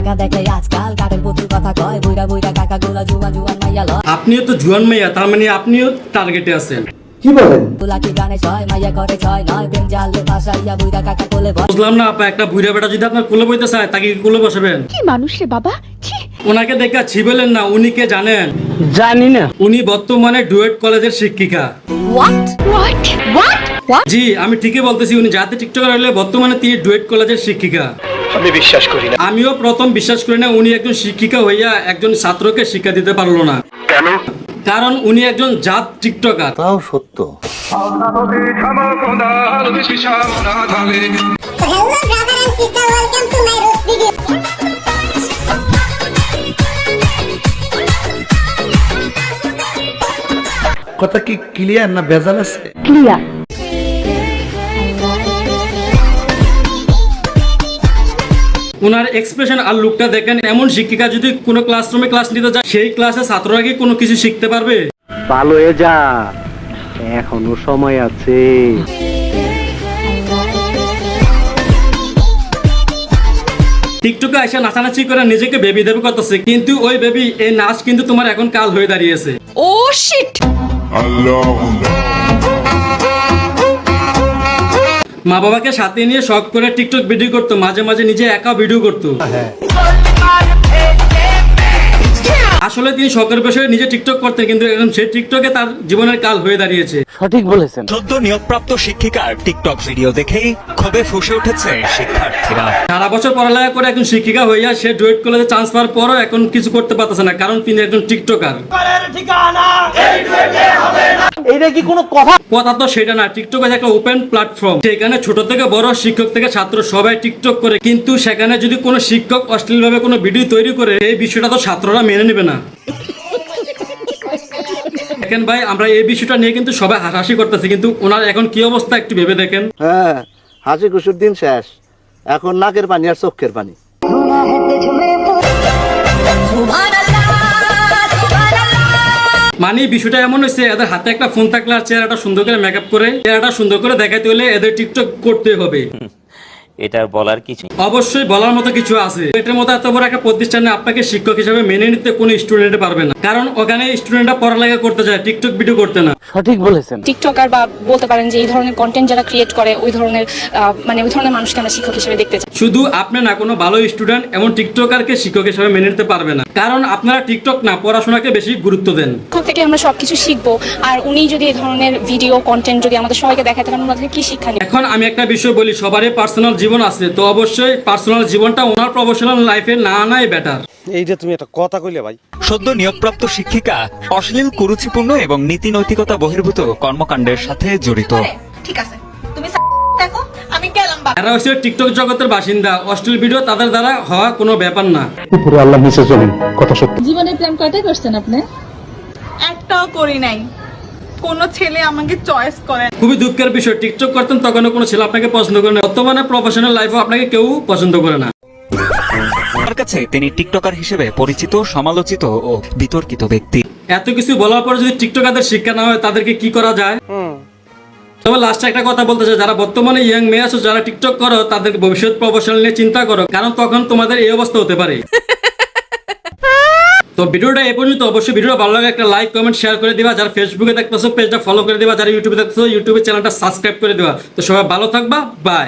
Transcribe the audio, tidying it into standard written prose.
টাকা দেখে আজকাল কাটের পুতুল কথা কয় বুইরা বুইরা কাকা গুলা জুয়ান জুয়ান মাইয়া লয়। আপনিও তো জুয়ান মাইয়া, তার মানে আপনিও টার্গেটে আছেন। কি বলেন? গুলা কি গানে ছয় মাইয়া করে ছয় নয় প্রেম জালে ভাসাইয়া বুইরা কাকা কোলে বয়। বুঝলাম না আপা, একটা বুইরা বেটা যদি আপনার কোলে বইতে চায় তাকে কি কোলে বসাবেন? কি মানুষ রে বাবা, ছি। ওনাকে দেখা ছিবেলেন না, উনি কে জানেন? জানি না। উনি বর্তমানে ডুয়েট কলেজের শিক্ষিকা। জি আমি ঠিকই বলতেছি, উনি যাতে টিকটকার হলে বর্তমানে তিনি ডুয়েট কলেজের শিক্ষিকা। আমি বিশ্বাস করি না। আমিও প্রথম বিশ্বাস করি না উনি একজন শিক্ষিকা হইয়া একজন ছাত্রকে শিক্ষা দিতে পারলো না। কেন? কারণ উনি একজন জাত টিকটকার। তাও সত্য। Hello brother and sister, welcome to my roast video. কথা কি ক্লিয়ার না ভেজাল আছে? ক্লিয়ার। ওনার এক্সপ্রেশন আর লুকটা দেখেন, এমন শিক্ষিকা যদি কোনো ক্লাসরুমে ক্লাস নিতে যায় সেই ক্লাসে ছাত্ররা কি কোনো কিছু শিখতে পারবে? ভালো হয়ে যা, এখনো সময় আছে। টিকটকে এসে নাচানাচি করে নিজেকে বেবি দেবী করতেছে, কিন্তু ওই বেবি এই নাচ কিন্তু তোমার এখন কাল হয়ে দাঁড়িয়েছে। ও শিট। মা বাবাকে সাথে নিয়ে শখ করে টিকটক ভিডিও করতো, মাঝে মাঝে নিজে একা ভিডিও করতো। আসলে তিনি শখের বিষয়ে নিজে টিকটক করতেন, কিন্তু এখন সেই টিকটকে তার জীবনের কাল হয়ে দাঁড়িয়েছে। সঠিক বলেছেন। সদ্য নিয়োগপ্রাপ্ত শিক্ষিকার টিকটক ভিডিও দেখেই ক্ষোভে ফুঁসে উঠেছে শিক্ষার্থীরা। সারা বছর পড়ালেখা করে একজন শিক্ষিকা হইয়া সে ডুয়েট কলেজে চান্স পাওয়ার পরও এখন কিছু করতে পারতেছে না, কারণ তিনি একজন টিকটকার। এইটা কি কোনো কথা? কথা তো সেটা না, টিকটক আছে একটা ওপেন প্ল্যাটফর্ম, সেখানে ছোট থেকে বড়, শিক্ষক থেকে ছাত্র সবাই টিকটক করে, কিন্তু সেখানে যদি কোনো শিক্ষক অশ্লীল ভাবে কোনো ভিডিও তৈরি করে এই বিষয়টা তো ছাত্ররা মেনে নেবে না। দেখেন ভাই, আমরা এই বিষয়টা নিয়ে কিন্তু সবাই হাসাহাসি করতেছি, কিন্তু ওনার এখন কি অবস্থা একটু ভেবে দেখেন। হ্যাঁ, হাসি খুশির দিন শেষ, এখন নাকের পানি আর চোখের পানি। মানে বিষয়টা এমন হয়েছে, এদের হাতে একটা ফোন থাকলে আর চেহারাটা সুন্দর করে মেকআপ করে চেহারাটা সুন্দর করে দেখাইতে হলে এদের টিকটক করতে হবে। এটা বলার কিছু অবশ্যই বলার মতো কিছু আছে। এটার মতো এত বড় একটা প্রতিষ্ঠানে আপনাকে শিক্ষক হিসেবে মেনে নিতে কোনো স্টুডেন্ট পারবে না, কারণ ওখানে স্টুডেন্টরা পড়ালেখা করতে যায়, টিকটক ভিডিও করতে না। সঠিক বলেছেন। টিকটকার বা বলতে পারেন যে এই ধরনের কন্টেন্ট যারা ক্রিয়েট করে ওই ধরনের ওই ধরনের মানুষকে আমরা শিক্ষক হিসেবে দেখতে চাই। শুধু আপনি না, কোনো ভালো স্টুডেন্ট এমন টিকটকারকে শিক্ষক হিসেবে মেনে নিতে পারবে না, কারণ আপনারা টিকটক না পড়াশোনাকে বেশি গুরুত্ব দেন। শিক্ষক থেকে আমরা সবকিছু শিখবো, আর উনি যদি এই ধরনের ভিডিও কন্টেন্ট যদি আমাদের সবাইকে দেখায় তাহলে আমরা কি শিক্ষা নিব? এখন আমি একটা বিষয় বলি, সবারই পার্সোনাল জীবন আছে, তো অবশ্যই পার্সোনাল জীবনটা ওনার প্রফেশনাল লাইফে না আনাই বেটার। এইটা তুমি একটা কথা কইলে ভাই। সদ্য নিয়োগপ্রাপ্ত শিক্ষিকা অশ্লীল, কুরুচিপূর্ণ এবং নীতি নৈতিকতা বহির্ভূত কর্মকাণ্ডের সাথে জড়িত। ঠিক আছে, তুমি দেখো, আমি গেলাম। এরা হচ্ছে টিকটক জগতের বাসিন্দা, অশ্লীল ভিডিও তাদের দ্বারা হওয়া কোনো ব্যাপার না। উপরে আল্লাহ নিচে জমিন, কথা সত্য। জীবনে প্রেম কয়টা করছেন আপনি? একটাও করি নাই। কোন ছেলে আমাকে চয়েস করে না। খুবই দুঃখের বিষয়, টিকটক করতেন তখনও কোনো ছেলে আপনাকে পছন্দ করে না, বর্তমানে প্রফেশনাল লাইফে আপনাকে কেউ পছন্দ করে না। তার কাছে তিনি টিকটকার হিসেবে পরিচিত, সমালোচিত ও বিতর্কিত ব্যক্তি। এত কিছু বলার পর যদি টিকটকারদের শিক্ষা না হয় তাদেরকে কি করা যায়? তবে লাস্টে একটা কথা বলতে চাই, যারা বর্তমানে ইয়াং মেয়ে আছো, যারা টিকটক করো, তাদের ভবিষ্যৎ প্রফেশনাল নিয়ে চিন্তা করো, কারণ তখন তোমাদের এই অবস্থা হতে পারে। তো ভিডিওটা এই পর্যন্ত। অবশ্যই ভিডিওটা ভালো লাগে একটা লাইক, কমেন্ট, শেয়ার করে দিবা। যারা ফেসবুকে দেখতেছো পেজটা ফলো করে দিবা, যারা ইউটিউবে দেখতেছো ইউটিউবে চ্যানেলটা সাবস্ক্রাইব করে দিবা। তো সবাই ভালো থাকবা, বাই।